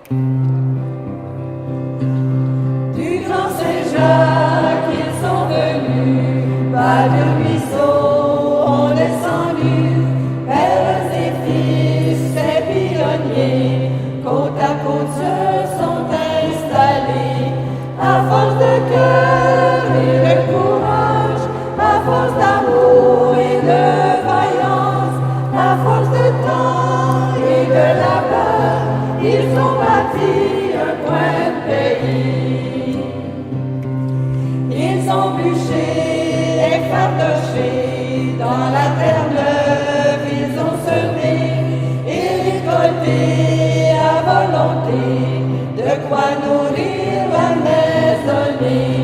Du grand Saint-Jacques, ils sont venus, par le ruisseau, on descendu, pères et fils, et pionniers, côte à côte se sont installés, à force de cœur et de courage, à force d'amour et de vaillance, à force de temps et de labeur, ils ont bâti un coin de pays. Ils ont bûché et fardoché dans la terre neuve, ils ont semé et récolté à volonté, de quoi nourrir la maisonnée.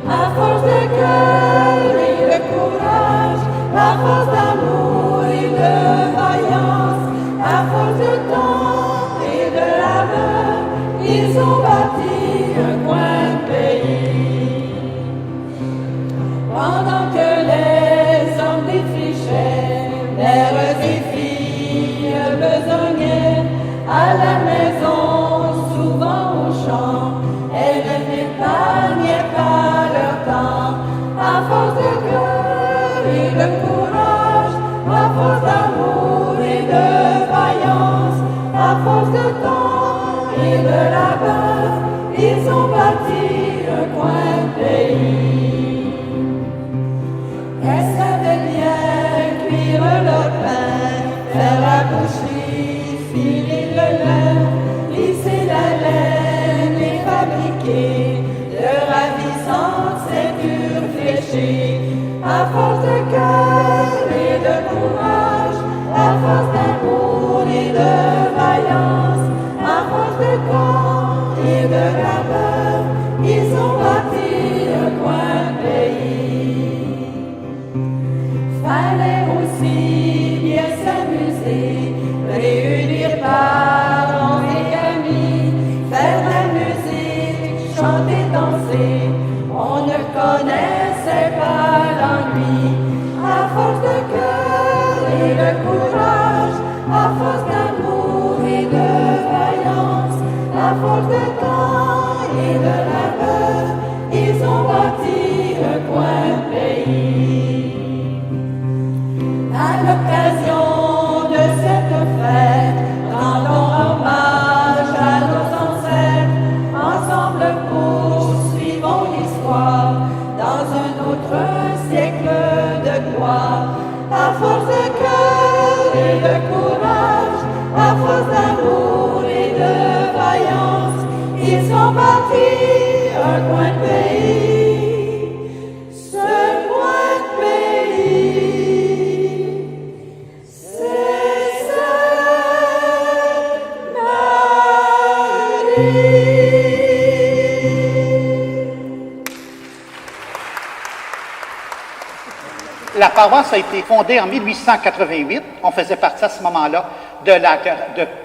À force de cœur et de courage, à force d'amour et de vaillance, à force de temps et de labeur, ils ont bâti un coin de pays. Pendant que les hommes défrichaient, mères et filles besognaient, à la maison, souvent au champ, elles n'épargnaient pas leur temps. À force de cœur et de courage, à force d'amour et de vaillance, à force de temps et de labeur, ils ont bâti un coin de pays. Elles savaient bien cuire leur pain, faire la boucherie, filer le lin, lisser la laine et fabriquer de ravissantes ceintures fléchées. À force de cœur et de courage, à force d'amour et de vaillance, à force de temps et de labeur, ils ont bâti un coin de pays. Fallait aussi bien s'amuser, réunir parents et amis, faire la musique, chanter, danser, on ne connaissait pas l'ennui. À force de cœur et de courage, à force d'amour et de vaillance, à force de temps et de labeur, ils ont bâti un coin de pays. À l'occasion de cette fête, rendons hommage à nos ancêtres, ensemble poursuivons l'histoire dans un autre siècle de gloire. À force de cœur et de courage, à force d'amour et de vaillance, ils ont bâti un coin de pays. Ce coin de pays, c'est Sainte-Marie. La paroisse a été fondée en 1888. On faisait partie à ce moment-là de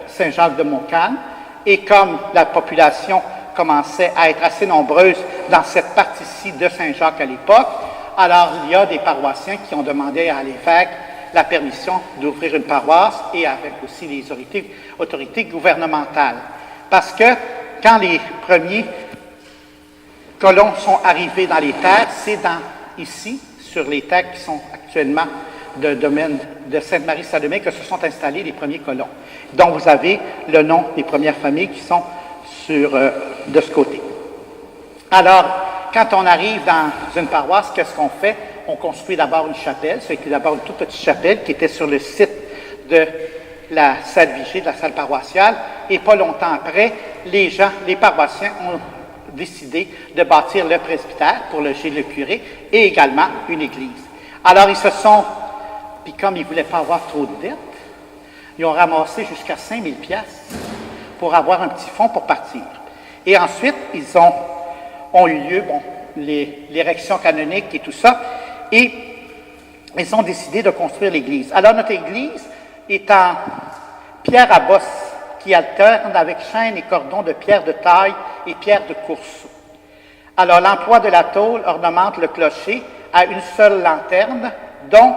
Saint-Jacques-de-Montcalm. Et comme la population commençait à être assez nombreuse dans cette partie-ci de Saint-Jacques à l'époque, alors il y a des paroissiens qui ont demandé à l'évêque la permission d'ouvrir une paroisse et avec aussi les autorités gouvernementales. Parce que quand les premiers colons sont arrivés dans les terres, c'est ici, sur les terres qui sont actuellement de domaine de Sainte-Marie-Salomé, que se sont installés les premiers colons, dont vous avez le nom des premières familles qui sont de ce côté. Alors, quand on arrive dans une paroisse, qu'est-ce qu'on fait? On construit d'abord une chapelle. C'était d'abord une toute petite chapelle qui était sur le site de la salle Vigée, de la salle paroissiale. Et pas longtemps après, les paroissiens ont décidé de bâtir le presbytère pour loger le curé et également une église. Alors, puis comme ils ne voulaient pas avoir trop de dettes, ils ont ramassé jusqu'à 5 000 piastres pour avoir un petit fonds pour partir. Et ensuite, ont eu lieu l'érection canonique et tout ça, et ils ont décidé de construire l'église. Alors, notre église est en pierre à bosse qui alterne avec chaînes et cordons de pierre de taille et pierre de course. Alors, l'emploi de la tôle ornemente le clocher à une seule lanterne, dont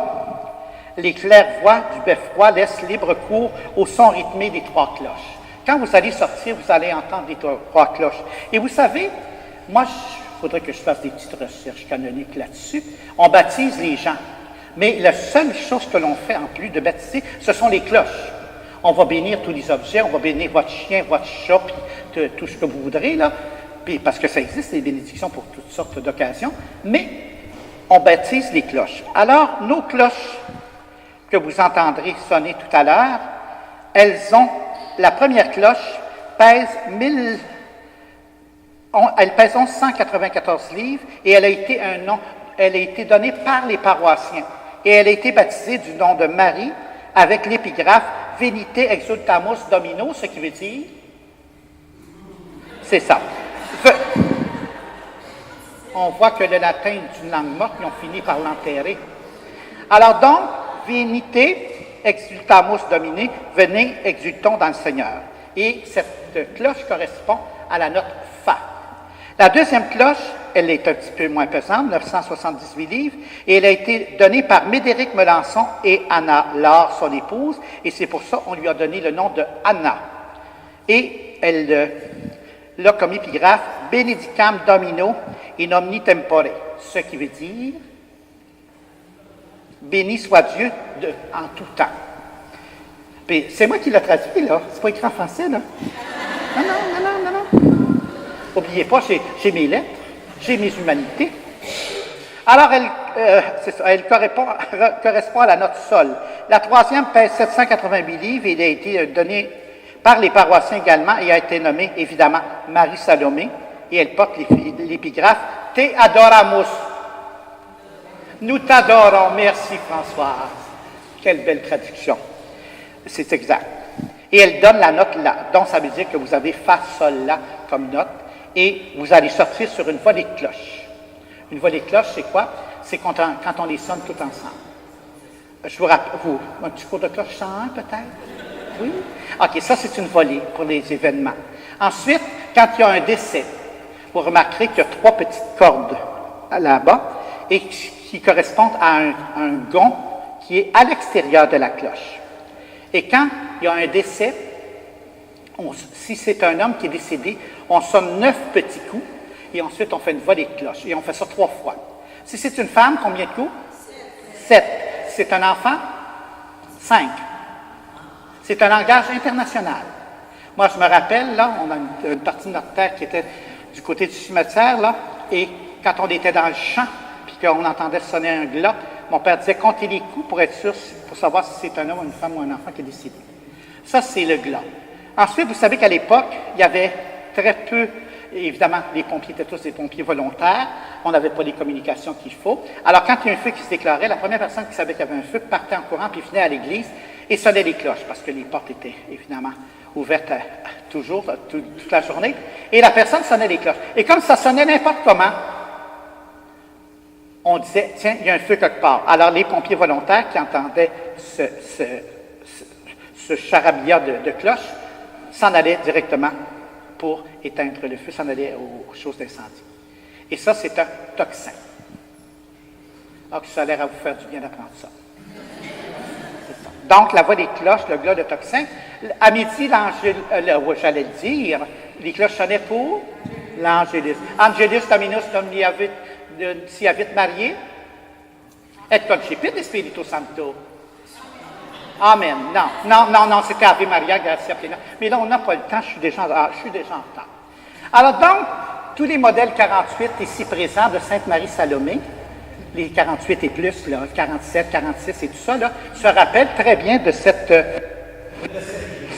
les claires-voix du beffroi laissent libre cours au son rythmé des 3 cloches. Quand vous allez sortir, vous allez entendre les trois cloches. Et vous savez, moi, il faudrait que je fasse des petites recherches canoniques là-dessus. On baptise les gens. Mais la seule chose que l'on fait en plus de baptiser, ce sont les cloches. On va bénir tous les objets, on va bénir votre chien, votre chat, puis tout ce que vous voudrez, là, puis parce que ça existe, les bénédictions pour toutes sortes d'occasions, mais on baptise les cloches. Alors, nos cloches que vous entendrez sonner tout à l'heure, la première cloche pèse 1194 livres et elle a été donnée par les paroissiens. Et elle a été baptisée du nom de Marie avec l'épigraphe Venite exultamus Domino, ce qui veut dire, c'est ça. On voit que le latin est une langue morte, ils ont fini par l'enterrer. Alors donc, Venite exultamus Domine, venez, exultons dans le Seigneur. Et cette cloche correspond à la note Fa. La deuxième cloche, elle est un petit peu moins pesante, 978 livres, et elle a été donnée par Médéric Melançon et Anna Laure, son épouse, et c'est pour ça qu'on lui a donné le nom de Anna. Et elle l'a comme épigraphe Benedicam Domino in omni tempore, ce qui veut dire béni soit Dieu en tout temps. Puis c'est moi qui l'ai traduit, là. C'est pas écrit en français, là. Non. N'oubliez pas, j'ai mes lettres, j'ai mes humanités. Alors, elle correspond à la note Sol. La troisième pèse 788 livres et elle a été donnée par les paroissiens également et a été nommée, évidemment, Marie Salomé. Et elle porte l'épigraphe « Te adoramus ». Nous t'adorons. Merci, Françoise. Quelle belle traduction. C'est exact. Et elle donne la note là. Donc, ça veut dire que vous avez Fa, Sol, La comme note. Et vous allez sortir sur une volée de cloches. Une volée de cloches, c'est quoi? C'est quand on les sonne tout ensemble. Je vous rappelle, un petit cours de cloche 101 peut-être? Oui? OK, ça c'est une volée pour les événements. Ensuite, quand il y a un décès, vous remarquerez qu'il y a 3 petites cordes là-bas et qui correspondent à un gond qui est à l'extérieur de la cloche. Et quand il y a un décès, si c'est un homme qui est décédé, on sonne 9 petits coups et ensuite on fait une volée de cloche. Et on fait ça 3 fois. Si c'est une femme, combien de coups? 7. Si c'est un enfant? 5. C'est un langage international. Moi, je me rappelle, là, on a une partie de notre terre qui était du côté du cimetière, là, et quand on était dans le champ, puis qu'on entendait sonner un glas, mon père disait comptez les coups pour être sûr, pour savoir si c'est un homme, une femme ou un enfant qui est décédé. Ça, c'est le glas. Ensuite, vous savez qu'à l'époque, il y avait très peu, évidemment, les pompiers étaient tous des pompiers volontaires, on n'avait pas les communications qu'il faut. Alors, quand il y a un feu qui se déclarait, la première personne qui savait qu'il y avait un feu partait en courant puis venait à l'église et sonnait les cloches, parce que les portes étaient, évidemment, ouvertes toujours, toute la journée, et la personne sonnait les cloches. Et comme ça sonnait n'importe comment, on disait, tiens, il y a un feu quelque part. Alors, les pompiers volontaires qui entendaient ce charabia de cloches s'en allaient directement pour éteindre le feu, s'en allaient aux choses d'incendie. Et ça, c'est un tocsin. Alors, ça a l'air à vous faire du bien d'apprendre ça. Donc, la voix des cloches, le glas de tocsin. À midi, j'allais le dire, les cloches sonnaient pour l'Angélus. Angelus Dominus Domniavit Marié, et concepit Spiritu Santo. Amen. Non, c'était Ave Maria, Gratia Plena. Mais là, on n'a pas le temps, je suis déjà en retard. Alors donc, tous les modèles 48 ici présents de Sainte-Marie-Salomé, les 48 et plus, là, 47, 46 et tout ça, là, se rappellent très bien de cette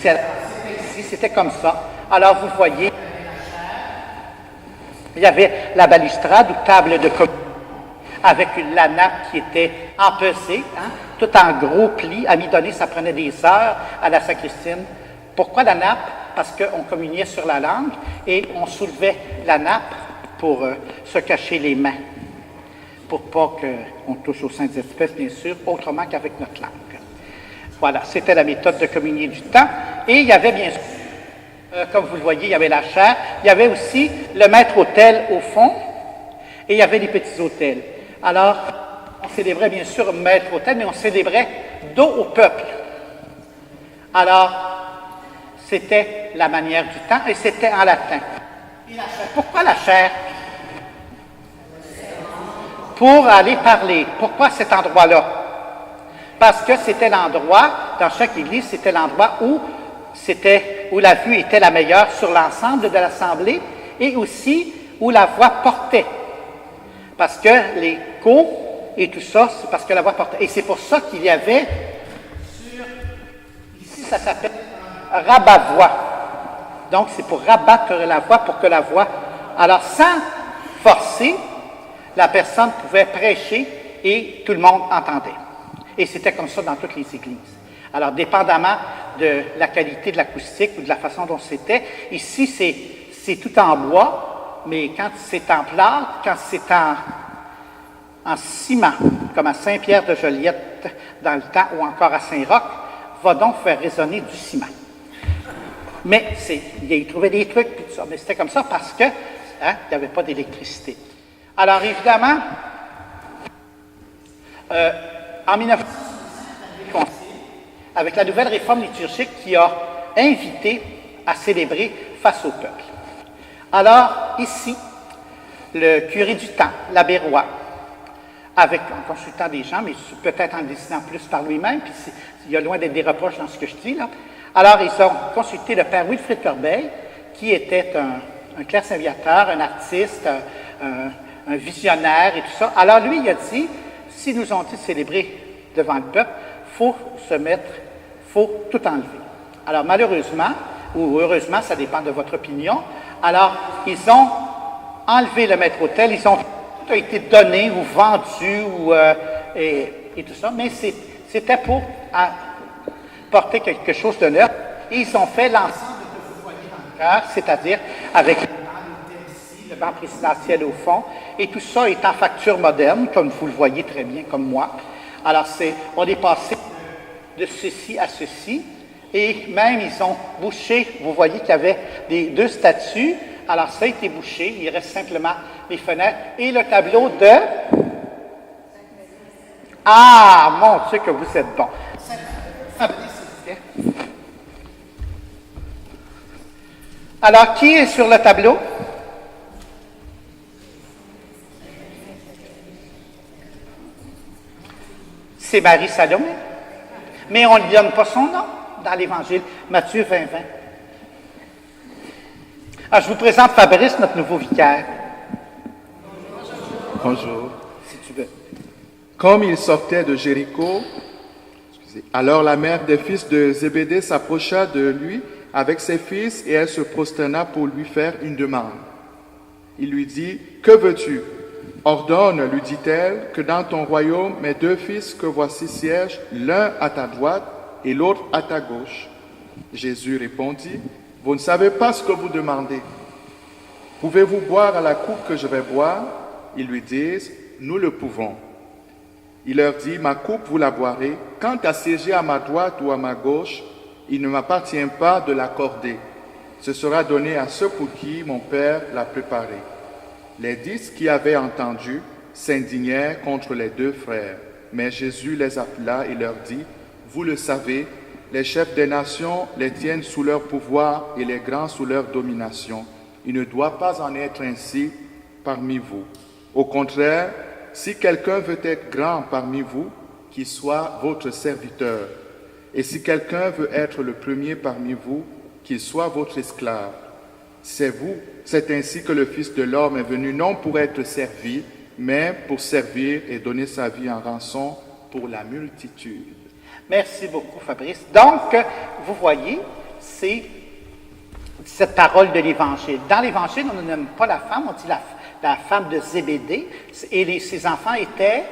ici, c'était comme ça. Alors, vous voyez, il y avait la balustrade ou table de communion avec la nappe qui était empesée, tout en gros plis. À mi-donné, ça prenait des heures à la sacristine. Pourquoi la nappe? Parce qu'on communiait sur la langue et on soulevait la nappe pour se cacher les mains, pour pas qu'on touche aux saintes espèces, bien sûr, autrement qu'avec notre langue. Voilà, c'était la méthode de communier du temps. Et il y avait bien sûr, comme vous le voyez, il y avait la chaire. Il y avait aussi le maître-autel au fond et il y avait les petits autels. Alors, on célébrait bien sûr maître-autel, mais on célébrait dos au peuple. Alors, C'était la manière du temps et c'était en latin. Et la chaire. Pourquoi la chaire? Pour aller parler. Pourquoi cet endroit-là? Parce que c'était l'endroit, dans chaque église, c'était l'endroit où la vue était la meilleure sur l'ensemble de l'assemblée et aussi où la voix portait. Parce que l'écho et tout ça, c'est parce que la voix portait. Et c'est pour ça qu'il y avait, ici ça s'appelle rabat-voix. Donc c'est pour rabattre la voix, pour que la voix, alors sans forcer, la personne pouvait prêcher et tout le monde entendait. Et c'était comme ça dans toutes les églises. Alors, dépendamment de la qualité de l'acoustique ou de la façon dont c'était, ici, c'est tout en bois, mais quand c'est en plâtre, quand c'est en ciment, comme à Saint-Pierre-de-Joliette dans le temps, ou encore à Saint-Roch, va donc faire résonner du ciment. Mais il trouvait des trucs, puis tout ça. Mais c'était comme ça parce que il n'y avait pas d'électricité. Alors, évidemment, en 1900, avec la nouvelle réforme liturgique qui a invité à célébrer face au peuple. Alors, ici, le curé du temps, l'abbé Roy, en consultant des gens, mais peut-être en dessinant plus par lui-même, puis il y a loin d'être des reproches dans ce que je dis, là. Alors, ils ont consulté le père Wilfrid Corbeil, qui était un clairsemviateur, un artiste, un visionnaire et tout ça. Alors, lui, il a dit, si nous ont dit de célébrer devant le peuple, il faut tout enlever. Alors, malheureusement, ou heureusement, ça dépend de votre opinion, alors, ils ont enlevé le maître-autel, tout a été donné ou vendu, et tout ça, mais c'était pour porter quelque chose de neuf. Et ils ont fait l'ensemble que vous voyez dans le chœur, c'est-à-dire avec le banc présidentiel au fond, et tout ça est en facture moderne, comme vous le voyez très bien, comme moi. Alors, on est passé de ceci à ceci, et même ils ont bouché, vous voyez qu'il y avait deux statues, alors ça a été bouché, il reste simplement les fenêtres, et le tableau de... Ah, mon Dieu que vous êtes bon! Alors, qui est sur le tableau? C'est Marie Salomé. Mais on ne lui donne pas son nom dans l'Évangile. Matthieu 20, 20. Alors, je vous présente Fabrice, notre nouveau vicaire. Bonjour. Si tu veux. Comme il sortait de Jéricho, alors la mère des fils de Zébédée s'approcha de lui avec ses fils et elle se prosterna pour lui faire une demande. Il lui dit, « Que veux-tu? Ordonne, lui dit-elle, que dans ton royaume mes deux fils que voici siègent, l'un à ta droite et l'autre à ta gauche. » Jésus répondit, « Vous ne savez pas ce que vous demandez. Pouvez-vous boire à la coupe que je vais boire? » Ils lui disent, « Nous le pouvons. » Il leur dit, « Ma coupe, vous la boirez. Quant à siéger à ma droite ou à ma gauche, il ne m'appartient pas de l'accorder. Ce sera donné à ceux pour qui mon Père l'a préparé. » Les 10 qui avaient entendu s'indignèrent contre les deux frères. Mais Jésus les appela et leur dit, « Vous le savez, les chefs des nations les tiennent sous leur pouvoir et les grands sous leur domination. Il ne doit pas en être ainsi parmi vous. Au contraire, si quelqu'un veut être grand parmi vous, qu'il soit votre serviteur. Et si quelqu'un veut être le premier parmi vous, qu'il soit votre esclave. C'est ainsi que le Fils de l'homme est venu non pour être servi, mais pour servir et donner sa vie en rançon pour la multitude. » Merci beaucoup, Fabrice. Donc, vous voyez, c'est cette parole de l'Évangile. Dans l'Évangile, on ne nomme pas la femme, on dit la femme de Zébédée, et ses enfants étaient...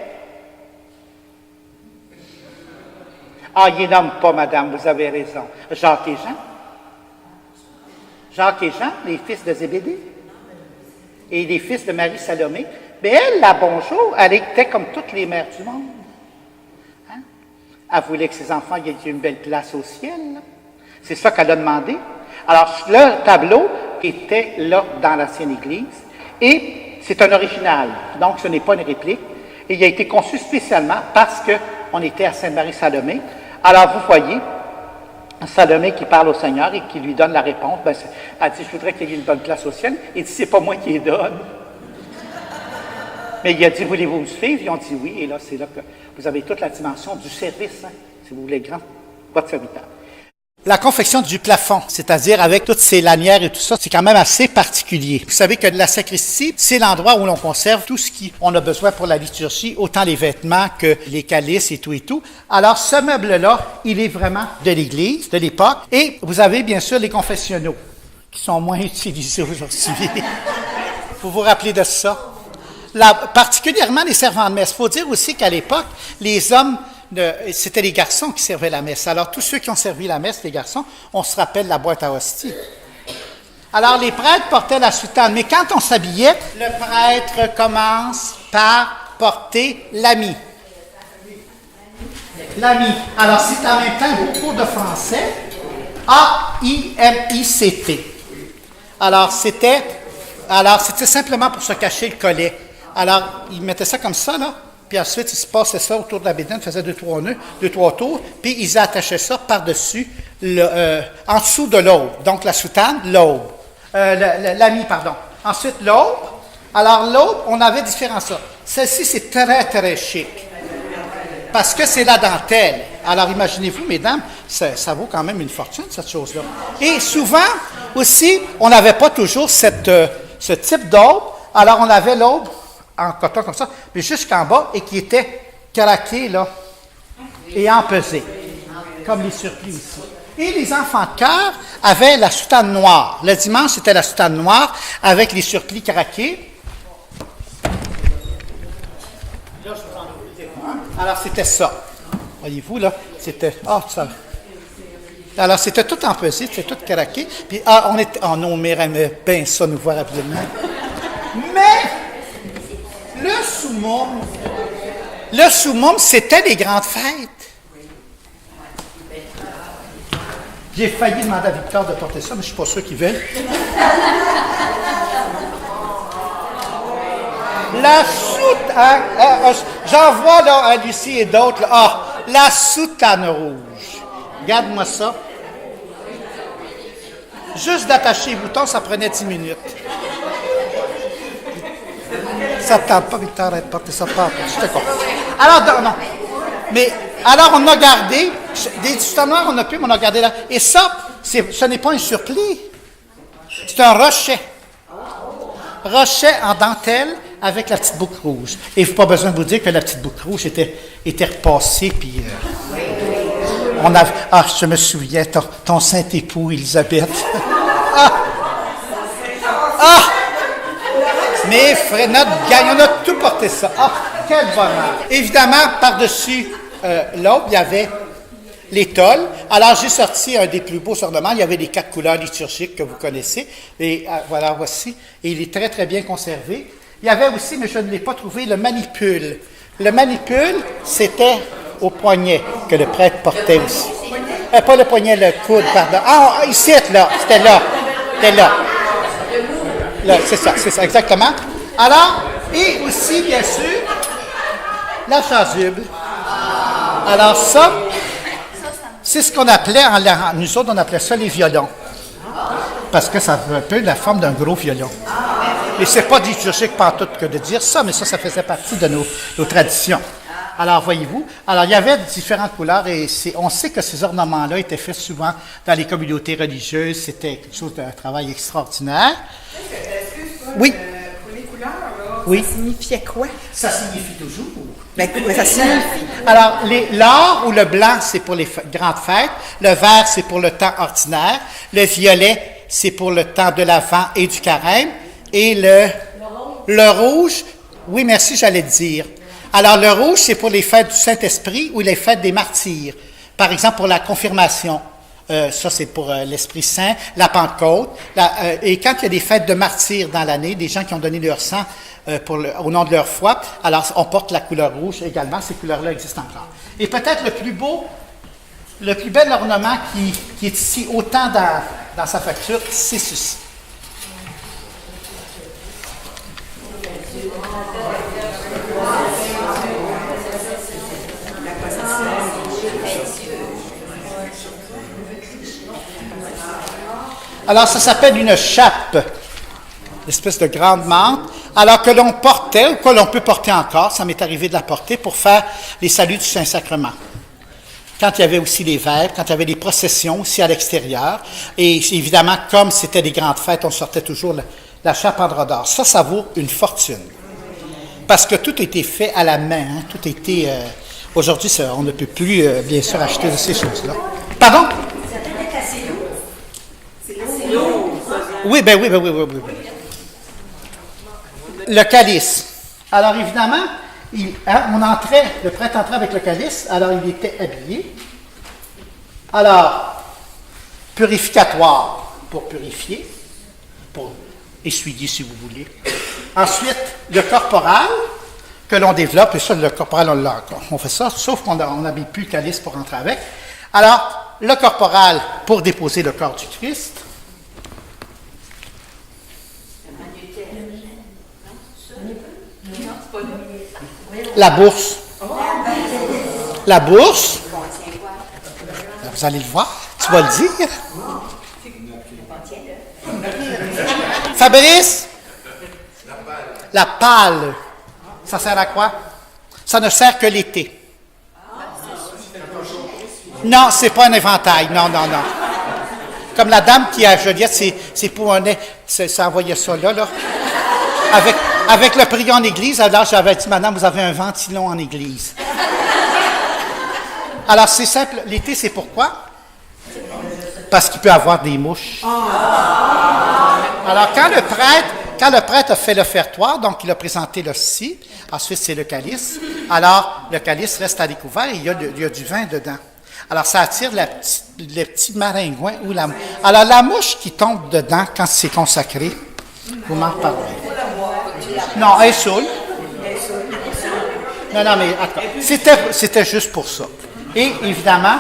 Ah, il ne nomme pas, madame, vous avez raison. Jacques et Jean. Jacques et Jean, les fils de Zébédée. Et les fils de Marie Salomé. Mais elle, là, bonjour, elle était comme toutes les mères du monde. Hein? Elle voulait que ses enfants aient une belle place au ciel. Là. C'est ça qu'elle a demandé. Alors, le tableau était là dans l'ancienne Église. Et c'est un original. Donc, ce n'est pas une réplique. Et il a été conçu spécialement parce qu'on était à Sainte-Marie-Salomé. Alors, vous voyez, Salomé qui parle au Seigneur et qui lui donne la réponse. Ben, elle dit, je voudrais qu'il y ait une bonne place au ciel. Il dit, c'est pas moi qui les donne. Mais il a dit, voulez-vous me suivre? Ils ont dit oui. Et là, c'est là que vous avez toute la dimension du service, hein, si vous voulez, grand, votre serviteur. La confection du plafond, c'est-à-dire avec toutes ces lanières et tout ça, c'est quand même assez particulier. Vous savez que la sacristie, c'est l'endroit où l'on conserve tout ce qu'on a besoin pour la liturgie, autant les vêtements que les calices et tout et tout. Alors, ce meuble-là, il est vraiment de l'Église, de l'époque. Et vous avez bien sûr les confessionnaux, qui sont moins utilisés aujourd'hui. Vous vous rappelez de ça? Particulièrement les servants de messe. Il faut dire aussi qu'à l'époque, les hommes, c'était les garçons qui servaient la messe. Alors, tous ceux qui ont servi la messe, les garçons, on se rappelle la boîte à hosties. Alors, les prêtres portaient la soutane, mais quand on s'habillait, le prêtre commence par porter l'ami. L'ami. Alors, c'est en même temps vos cours de français. A-I-M-I-C-T. Alors, c'était simplement pour se cacher le collet. Alors, ils mettaient ça comme ça, là. Puis ensuite, ils se passaient ça autour de la bédaine, faisaient 2-3 nœuds, 2-3 tours, puis ils attachaient ça par-dessus, en dessous de l'aube. Donc, la soutane, l'aube. L'ami, pardon. Ensuite, l'aube. Alors, l'aube, on avait différents ça. Celle-ci, c'est très, très chic. Parce que c'est la dentelle. Alors, imaginez-vous, mesdames, ça vaut quand même une fortune, cette chose-là. Et souvent, aussi, on n'avait pas toujours ce type d'aube. Alors, on avait l'aube en coton comme ça, mais jusqu'en bas, et qui était craqué, là, et empesé, comme les surplis ici. Et les enfants de chœur avaient la soutane noire. Le dimanche, c'était la soutane noire avec les surplis craqués. Là, je vous en ai un. Alors, c'était ça. Voyez-vous, là, c'était... ça... Alors, c'était tout empesé, c'était tout craqué. Puis, on était... nos mères aimaient bien ça, nous voir absolument. Mais... Le summum, c'était les grandes fêtes. J'ai failli demander à Victor de porter ça, mais je ne suis pas sûr qu'il veut. La soutane, j'en vois là à Lucie et d'autres, la soutane rouge. Regarde-moi ça. Juste d'attacher les boutons, ça prenait 10 minutes. Ça ne tente pas, Victor, de porter ça pas. Je te comprends. Alors, non. Mais, alors, on a gardé, des soutanes noirs, on n'a plus, mais on a gardé là. Et ça, ce n'est pas un surplis. C'est un rochet. Rochet en dentelle avec la petite boucle rouge. Et il ne faut pas besoin de vous dire que la petite boucle rouge était repassée, puis on avait... je me souviens, ton saint époux, Élisabeth. Mais frère, notre gang, on a tout porté ça. Quel bonheur! Évidemment, par-dessus l'aube, il y avait l'étole. Alors, j'ai sorti un des plus beaux ornements. Il y avait les 4 couleurs liturgiques que vous connaissez. Et voilà, voici. Et il est très, très bien conservé. Il y avait aussi, mais je ne l'ai pas trouvé, le manipule. Le manipule, c'était au poignet que le prêtre portait aussi. Pas le poignet, le coude, pardon. Ici, là. C'était là. Là, c'est ça, exactement. Alors, et aussi, bien sûr, la chasuble. Alors ça, c'est ce qu'on appelait, nous autres, on appelait ça les violons. Parce que ça a un peu la forme d'un gros violon. Et c'est pas liturgique pantoute que de dire ça, mais ça faisait partie de nos traditions. Alors, voyez-vous, il y avait différentes couleurs et on sait que ces ornements-là étaient faits souvent dans les communautés religieuses. C'était quelque chose d'un travail extraordinaire. Oui. Pour les couleurs, là, oui. Ça signifiait quoi? Ça signifie toujours. Mais ça signifie. Alors, l'or ou le blanc, c'est pour les grandes fêtes. Le vert, c'est pour le temps ordinaire. Le violet, c'est pour le temps de l'Avent et du Carême. Et le rouge, oui, merci, j'allais te dire. Alors, le rouge, c'est pour les fêtes du Saint-Esprit ou les fêtes des martyrs. Par exemple, pour la confirmation. Ça, c'est pour l'Esprit Saint, la Pentecôte. Et quand il y a des fêtes de martyrs dans l'année, des gens qui ont donné leur sang au nom de leur foi, alors on porte la couleur rouge également. Ces couleurs-là existent encore. Et peut-être le plus bel ornement qui est ici, autant dans sa facture, c'est ceci. Alors, ça s'appelle une chape, une espèce de grande mante, alors que l'on portait, ou que l'on peut porter encore, ça m'est arrivé de la porter, pour faire les saluts du Saint-Sacrement. Quand il y avait aussi les vêpres, quand il y avait des processions aussi à l'extérieur, et évidemment, comme c'était des grandes fêtes, on sortait toujours la chape en drap d'or. Ça vaut une fortune. Parce que tout a été fait à la main, hein, tout a été... aujourd'hui, on ne peut plus, bien sûr, acheter de ces choses-là. Pardon? Ça peut être assez lourd. C'est lourd. Oui. Le calice. Alors, évidemment, le prêtre entrait avec le calice, alors il était habillé. Alors, purificatoire pour purifier, pour essuyer si vous voulez. Ensuite, le corporal que l'on développe, et ça, le corporal, on fait ça, sauf qu'on n'habille plus le calice pour entrer avec. Alors, le corporal pour déposer le corps du Christ. La bourse. La bourse. Vous allez le voir. Tu vas le dire. Fabrice? La pâle. Ça sert à quoi? Ça ne sert que l'été. Non, c'est pas un éventail. Non. Comme la dame qui est à Joliette, c'est pour un nez. Ça envoyait ça là. Avec le prion en église, alors j'avais dit, madame, vous avez un ventilon en église. Alors, c'est simple. L'été, c'est pourquoi? Parce qu'il peut y avoir des mouches. Alors, quand le prêtre a fait l'offertoire, donc il a présenté l'hostie, ensuite c'est le calice, alors le calice reste à découvert et il y a du vin dedans. Alors, ça attire les petits maringouins ou la mouche. Alors, la mouche qui tombe dedans quand c'est consacré, vous m'en parlez. Non, elle est saoule. Non, mais attends. C'était juste pour ça. Et évidemment,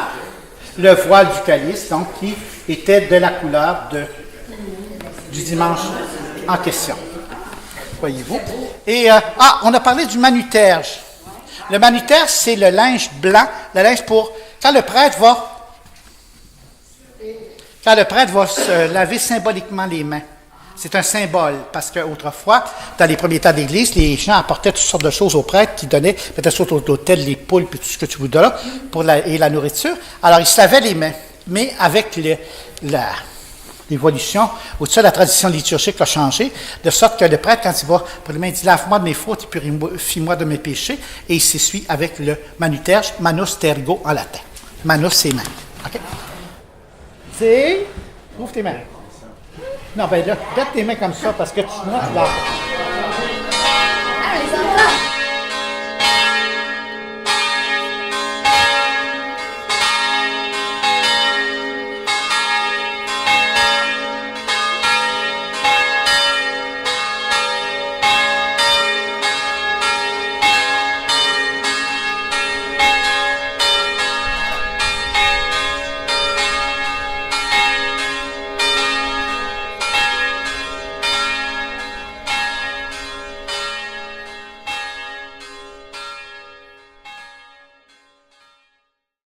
le voile du calice, donc, qui était de la couleur du dimanche en question. Voyez-vous? Et, on a parlé du manuterge. Le manuterge, c'est le linge blanc, le linge pour... Quand le prêtre va se laver symboliquement les mains, c'est un symbole, parce qu'autrefois, dans les premiers temps d'Église, les gens apportaient toutes sortes de choses aux prêtres qui donnaient, peut-être sur l'autel, les poules, puis tout ce que tu voudras, et la nourriture. Alors, ils se lavaient les mains, mais avec l'évolution, ou ça, la tradition liturgique a changé, de sorte que le prêtre, quand il va pour les mains, il dit « Lave-moi de mes fautes et purifie-moi de mes péchés », et il s'essuie avec le manuterge, manus tergo en latin. Manus, c'est main. OK? C'est... Ouvre tes mains. Non, ben là, bête tes mains comme ça, parce que tu notes là. Ah, les enfants!